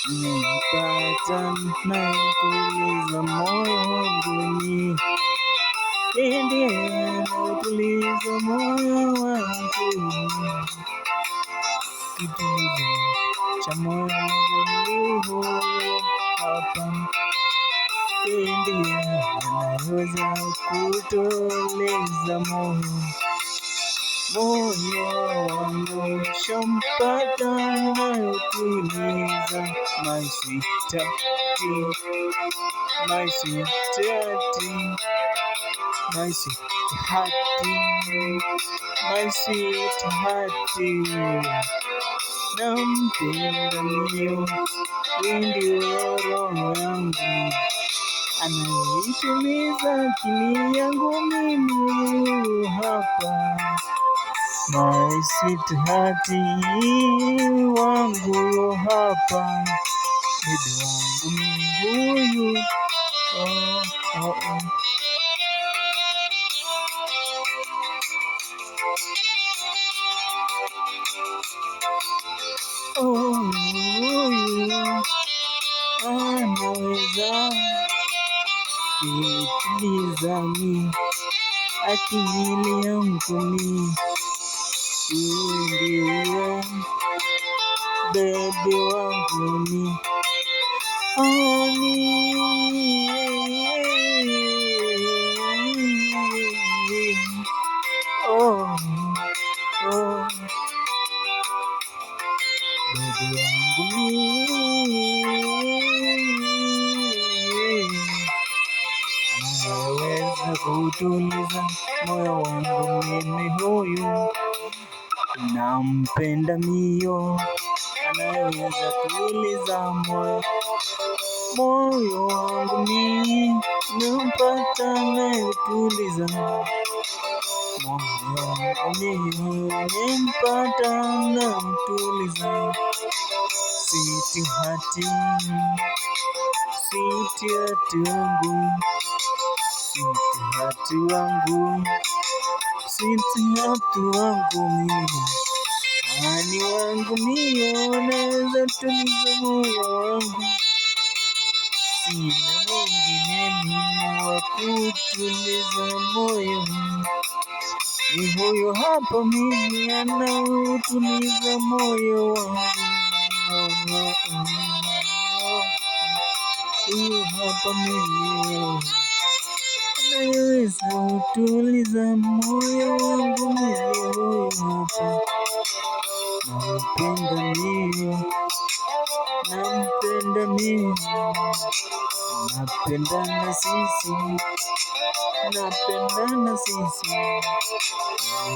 Nimpata naituliza moyo wangu, ndiye anautuliza moyo wangu, kitulizo cha moyo wangu hapa, ndiye anaweza kutuliza moyo wangu, shampata anautuliza my sweetheart, my sweetheart, my sweetheart, my sweetheart, nampenda mio, ndio roho yangu, anaituliza akili yangu mimi hapa, my sweetheart wangu hapa, bibi wangu huyu, oh, oh, oh. Huyu anaweza kuituliza akili yangu, ndiye bebi wangu, oh, oh, bebi wangu, anaweza kutuliza moyo wangu, mimi huyu nampenda mio, anaweza tuliza moyo wangu, nimpata anayetuliza moyo wangu, nimpata anayetuliza, sweetheart wangu, sweetheart wangu, sweetheart wangu mimi, ani wangu mio, anaweza tuliza moyo wangu, sina mwingine mimi wa kutuliza moyo, ni huyo hapa mimi, anautuliza moyo wangu, huyo hapa mimi, anaweza kutuliza moyo wangu, mimi huyo hapa, nampenda mimi, nampenda mimi, napendana sisi, napendana sisi,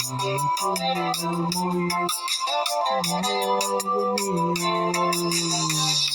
nampenda moyo wangu mimi.